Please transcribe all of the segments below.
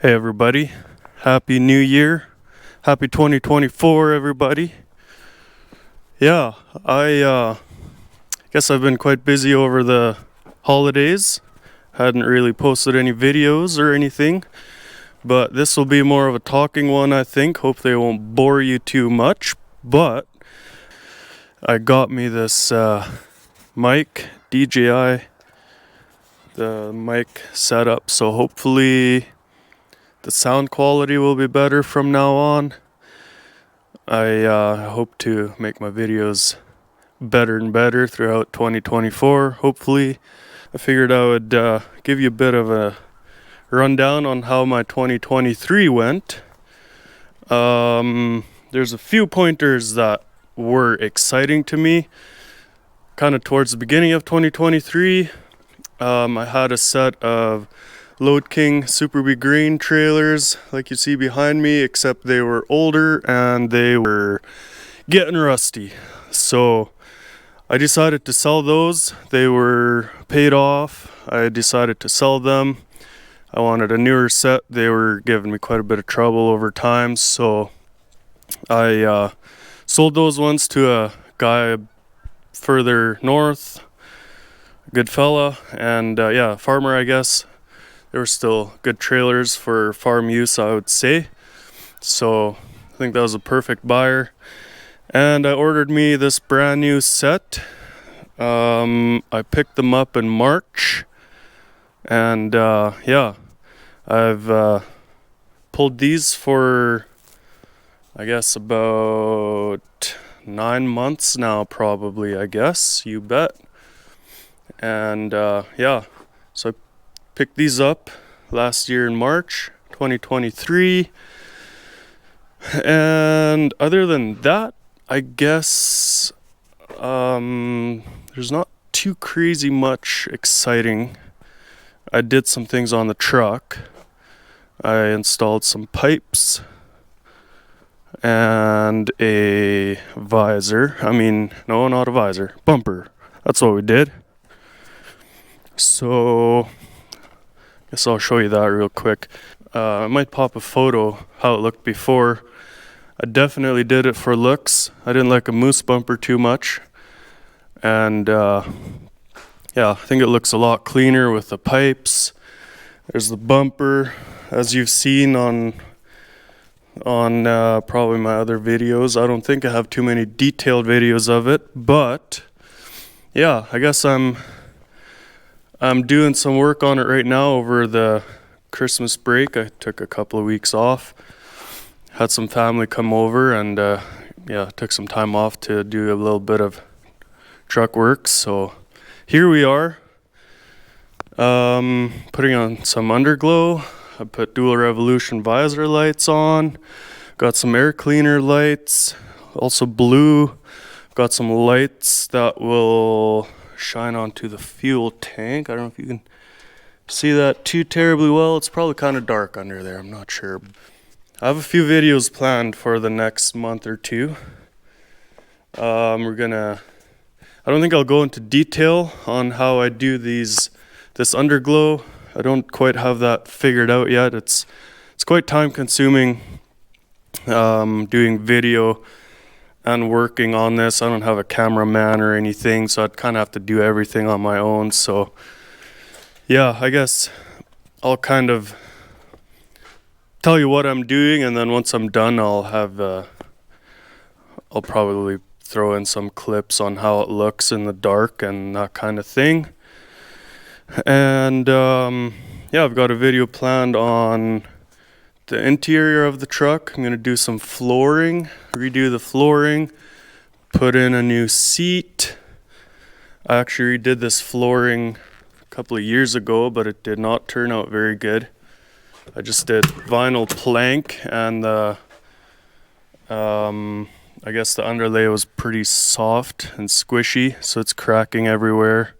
Hey everybody, Happy New Year, Happy 2024 everybody. Yeah, I guess I've been quite busy over the holidays. Hadn't really posted any videos or anything, but this will be more of a talking one, I think. Hopefully it won't bore you too much, but I got me this mic, DJI, the mic setup, so hopefully the sound quality will be better from now on. I hope to make my videos better and better throughout 2024, hopefully. I figured I would give you a bit of a rundown on how my 2023 went. There's a few pointers that were exciting to me. Kind of towards the beginning of 2023, I had a set of Load King Super Be Green trailers like you see behind me, except they were older and they were getting rusty. So I decided to sell those. They were paid off. I decided to sell them. I wanted a newer set. They were giving me quite a bit of trouble over time, so I sold those ones to a guy further north, a good fella, and farmer, I guess. They were still good trailers for farm use, I would say. So I think that was a perfect buyer. And I ordered me this brand new set. I picked them up in March. And I've pulled these for, I guess, about 9 months now, probably, I guess. You bet. And so I picked these up last year in March 2023, and other than that, I guess there's not too crazy much exciting. I did some things on the truck. I installed some pipes and a visor. No, not a visor, bumper. That's what we did. So guess I'll show you that real quick. I might pop a photo how it looked before. I definitely did it for looks. I didn't like a moose bumper too much. And I think it looks a lot cleaner with the pipes. There's the bumper, as you've seen on probably my other videos. I don't think I have too many detailed videos of it, but yeah, I guess I'm doing some work on it right now over the Christmas break. I took a couple of weeks off, had some family come over, and took some time off to do a little bit of truck work. So here we are, putting on some Underglow. I put dual revolution visor lights on, got some air cleaner lights, also blue. Got some lights that will shine onto the fuel tank. I don't know if you can see that too terribly well. It's probably kind of dark under there, I'm not sure. I have a few videos planned for the next month or two. I don't think I'll go into detail on how I do this Underglow. I don't quite have that figured out yet. It's quite time consuming doing video and working on this. I don't have a cameraman or anything, so I'd kind of have to do everything on my own. So yeah, I guess I'll kind of tell you what I'm doing, and then once I'm done, I'll probably throw in some clips on how it looks in the dark and that kind of thing. And I've got a video planned on the interior of the truck. I'm going to do some flooring, redo the flooring, put in a new seat. I actually redid this flooring a couple of years ago, but it did not turn out very good. I just did vinyl plank, and I guess the underlay was pretty soft and squishy, so it's cracking everywhere.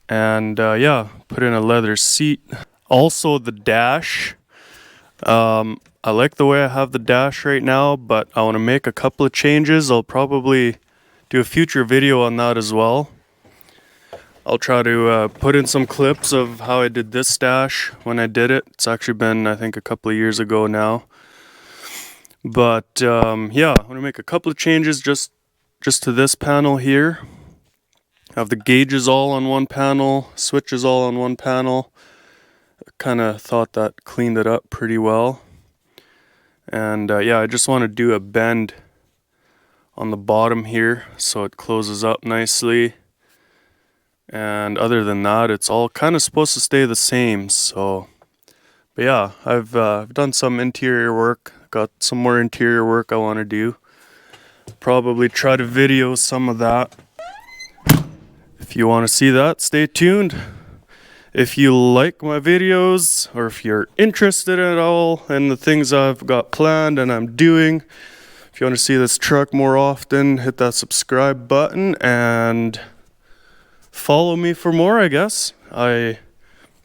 And put in a leather seat. Also the dash. I like the way I have the dash right now, but I want to make a couple of changes. I'll probably do a future video on that as well. I'll try to put in some clips of how I did this stash when I did it. It's actually been, I think, a couple of years ago now. But yeah, I'm gonna make a couple of changes just to this panel here. Have the gauges all on one panel, switches all on one panel. Kind of thought that cleaned it up pretty well. And yeah, I just want to do a bend on the bottom here so it closes up nicely. And other than that, it's all kind of supposed to stay the same. So, but yeah, I've done some interior work. Got some more interior work I want to do. Probably try to video some of that. If you want to see that, stay tuned. If you like my videos, or if you're interested at all in the things I've got planned and I'm doing, if you want to see this truck more often, hit that subscribe button and follow me for more, I guess. I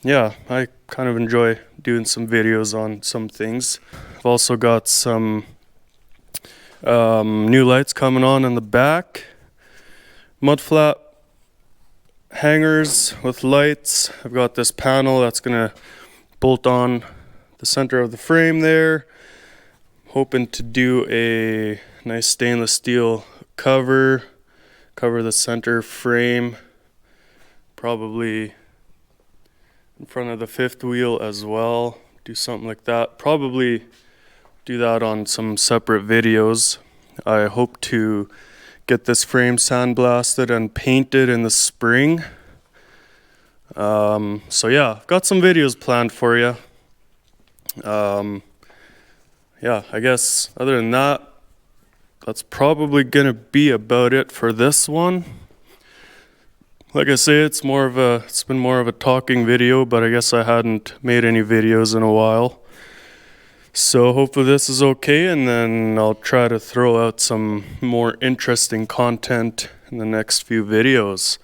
kind of enjoy doing some videos on some things. I've also got some new lights coming on in the back. Mud flap hangers with lights. I've got this panel that's gonna bolt on the center of the frame there. Hoping to do a nice stainless steel cover the center frame, probably in front of the fifth wheel as well. Do something like that. Probably do that on some separate videos. I hope to get this frame sandblasted and painted in the spring. So yeah, I've got some videos planned for you. Yeah, I guess other than that, that's probably gonna be about it for this one. Like I say, it's been more of a talking video, but I guess I hadn't made any videos in a while. So hopefully this is okay, and then I'll try to throw out some more interesting content in the next few videos.